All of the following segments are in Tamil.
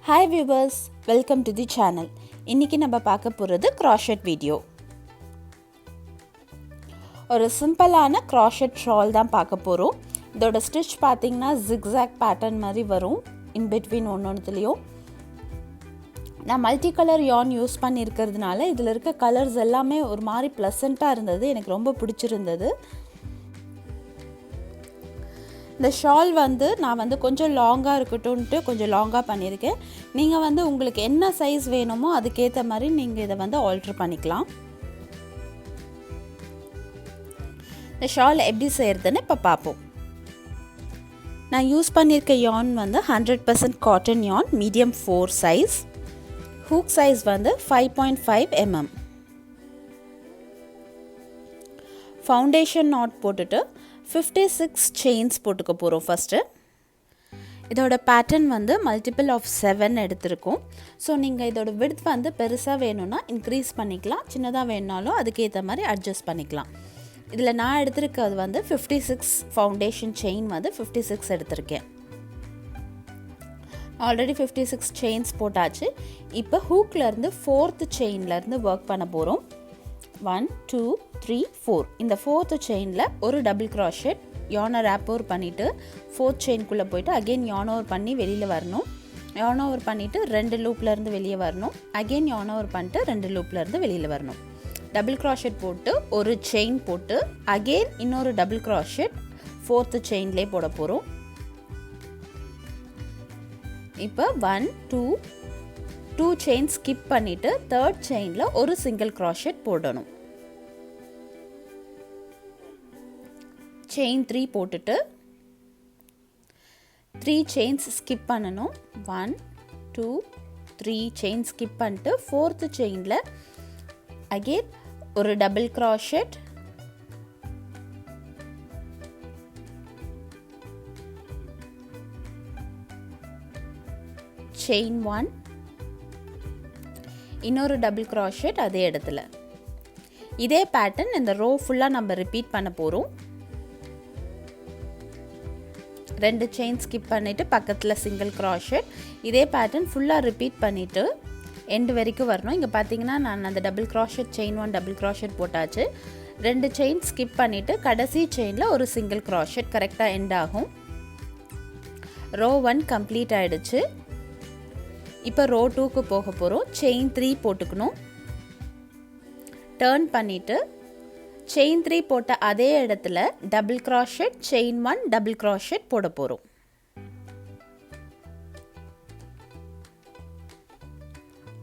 Hi viewers, welcome to the channel. இன்னைக்கு நம்ம பார்க்க போறது crochet வீடியோ. ஒரு சிம்பிளான crochet shawl தான் பார்க்க போறோம். இதோட ஸ்டிட்ச் பாத்தீங்கன்னா zigzag pattern மாதிரி வரும் in between ஒவ்வொன்றுலயும். நான் மல்டி கலர் yarn யூஸ் பண்ணியிருக்கிறதுனால இதில் இருக்க கலர்ஸ் எல்லாமே ஒரு மாதிரி ப்ளசண்ட்டாக இருந்தது. எனக்கு ரொம்ப பிடிச்சிருந்தது. இந்த ஷால் நான் கொஞ்சம் லாங்காக இருக்கட்டும்ட்டு கொஞ்சம் லாங்காக பண்ணியிருக்கேன். நீங்கள் உங்களுக்கு என்ன சைஸ் வேணுமோ அதுக்கேற்ற மாதிரி நீங்கள் இதை ஆல்ட்ரு பண்ணிக்கலாம். இந்த ஷால் எப்படி செய்கிறதுன்னு இப்போ பார்ப்போம். நான் யூஸ் பண்ணியிருக்க yarn 100% cotton yarn medium 4 size. Hook size 5.5 mm. Foundation knot போட்டுட்டு 56 செயின்ஸ் போட்டுக்க போகிறோம். ஃபஸ்ட்டு இதோட பேட்டர்ன் மல்டிபிள் ஆஃப் 7 எடுத்திருக்கோம். ஸோ நீங்கள் இதோட விட்த் பெருசாக வேணும்னா இன்க்ரீஸ் பண்ணிக்கலாம், சின்னதாக வேணுனாலும் அதுக்கேற்ற மாதிரி அட்ஜஸ்ட் பண்ணிக்கலாம். இதில் நான் எடுத்திருக்கிறது 56 ஃபவுண்டேஷன் செயின் 56 எடுத்திருக்கேன். ஆல்ரெடி 56 செயின்ஸ் போட்டாச்சு. இப்போ ஹூக்லேருந்து 4th செயின்லேருந்து ஒர்க் பண்ண போகிறோம். 1 2 3 4 இந்த 4th செயினில் ஒரு double crochet yarn wrap over பண்ணிவிட்டு 4th செயின்குள்ளே போயிட்டு அகெயின் yarn over பண்ணி வெளியில் வரணும். yarn over பண்ணிவிட்டு 2 லூப்லேருந்து வெளியே வரணும். அகெயின் yarn over பண்ணிட்டு 2 லூப்லேருந்து வெளியில் வரணும். டபுள் crochet போட்டு ஒரு செயின் போட்டு அகெயின் இன்னொரு டபுள் crochet 4th செயின்லேயே போட போகிறோம். இப்போ 1 2 செயின் ஸ்கிப் பண்ணிவிட்டு 3rd செயினில் ஒரு சிங்கிள் crochet போடணும். செயின் 3 போட்டுட்டு 3 செயின்ஸ் ஸ்கிப் பண்ணணும். 1 2 3 செயின் ஸ்கிப் பண்ணிட்டு 4th செயினில் அகெயின் ஒரு டபுள் crochet, செயின் 1, இன்னொரு டபுள் crochet அதே இடத்துல. இதே பேட்டர்ன் இந்த ரோ ஃபுல்லாக நம்ம ரிப்பீட் பண்ண போகிறோம். 2 செயின் ஸ்கிப் பண்ணிவிட்டு பக்கத்தில் சிங்கிள் crochet. இதே பேட்டர்ன் ஃபுல்லாக ரிப்பீட் பண்ணிவிட்டு எண்டு வரைக்கும் வரணும். இங்கே பார்த்தீங்கன்னா நான் அந்த double crochet chain 1 double crochet போட்டாச்சு. 2 செயின் ஸ்கிப் பண்ணிவிட்டு கடைசி செயினில் ஒரு சிங்கிள் crochet கரெக்டாக எண்ட் ஆகும். ரோ 1 கம்ப்ளீட் ஆகிடுச்சு. இப்போ ரோ 2க்கு போக போகிறோம். செயின் 3 போட்டுக்கணும். டர்ன் பண்ணிவிட்டு செயின் 3 போட்ட அதே இடத்துல double crochet chain 1 double crochet போட போகிறோம்.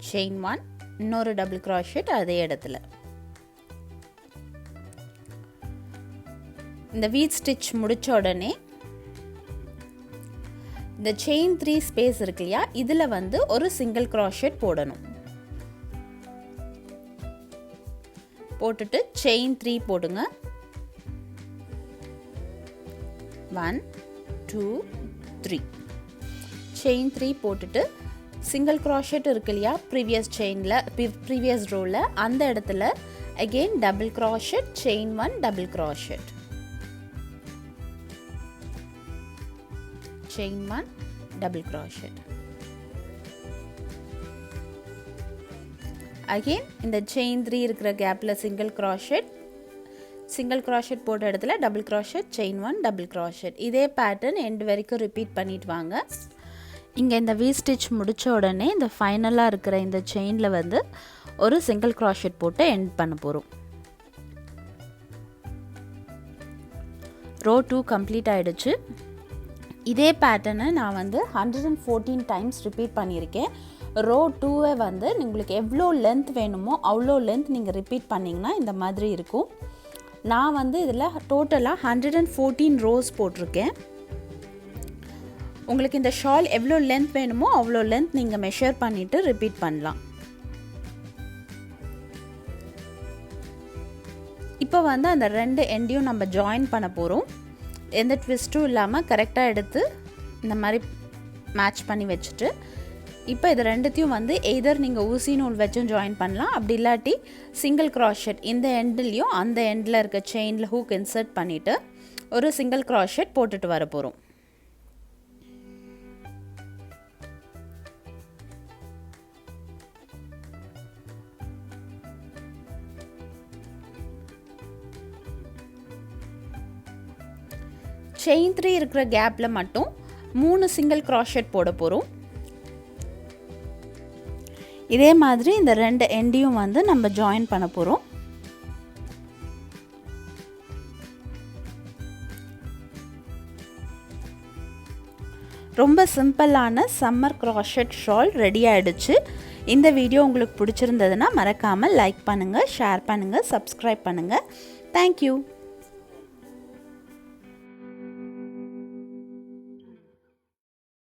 செயின் 1 இன்னொரு டபுள் crochet அதே இடத்துல. இந்த வீட் ஸ்டிச் முடிச்ச உடனே இந்த செயின் 3 ஸ்பேஸ் இருக்கு இல்லையா, இதில் ஒரு சிங்கிள் crochet போடணும். போட்டுட்டு செயின் 3 போடுங்க. 1 2 3 செயின் 3 போட்டுட்டு சிங்கிள் crochet இருக்கு இல்லையா ப்ரீவியஸ் ரோவில் அந்த இடத்துல again double crochet chain 1 double crochet, chain 1 double crochet. Again இந்த செயின் 3 இருக்கிற கேப்பில் சிங்கிள் crochet போட்ட இடத்துல double crochet chain 1 double crochet. இதே பேட்டர்ன் எண்டு வரைக்கும் ரிப்பீட் பண்ணிட்டு வாங்க. இங்கே இந்த வி ஸ்டிச் முடித்த உடனே இந்த ஃபைனலாக இருக்கிற இந்த செயினில் ஒரு சிங்கிள் crochet போட்டு எண்ட் பண்ண போகிறோம். ரோ 2 கம்ப்ளீட் ஆகிடுச்சு. இதே பேட்டர்னை நான் 114 டைம்ஸ் ரிப்பீட் பண்ணியிருக்கேன். ரோ 2வை உங்களுக்கு எவ்வளோ லென்த் வேணுமோ அவ்வளோ லென்த் நீங்கள் ரிப்பீட் பண்ணிங்கன்னா இந்த மாதிரி இருக்கும். நான் இதில் டோட்டலாக 114 ரோஸ் போட்டிருக்கேன். உங்களுக்கு இந்த ஷால் எவ்வளோ லென்த் வேணுமோ அவ்வளோ லென்த் நீங்கள் மெஷர் பண்ணிவிட்டு ரிப்பீட் பண்ணலாம். இப்போ அந்த 2 எண்டையும் நம்ம ஜாயின் பண்ண போகிறோம். எந்த ட்விஸ்ட்டும் இல்லாமல் கரெக்டாக எடுத்து இந்த மாதிரி மேட்ச் பண்ணி வச்சுட்டு இப்போ இது ரெண்டுத்தையும் எய்தர் நீங்கள் ஊசி நூல் வச்சும் ஜாயின் பண்ணலாம், அப்படி இல்லாட்டி சிங்கிள் crochet இந்த எண்ட்லேயும் அந்த எண்டில் இருக்க செயினில் ஹூக் இன்சர்ட் பண்ணிவிட்டு ஒரு சிங்கிள் crochet போட்டுட்டு வர போகிறோம். செயின் 3 இருக்கிற கேப்பில் மட்டும் 3 சிங்கிள் க்ராஷெட் போட போகிறோம். இதே மாதிரி இந்த 2 எண்டையும் வந்து நம்ம ஜாயின் பண்ண போகிறோம். ரொம்ப சிம்பிளான சம்மர் க்ராஷெட் ஷால் ரெடி ஆகிடுச்சு. இந்த வீடியோ உங்களுக்கு பிடிச்சிருந்ததுன்னா மறக்காமல் லைக் பண்ணுங்கள், ஷேர் பண்ணுங்கள், சப்ஸ்கிரைப் பண்ணுங்கள். தேங்க்யூ.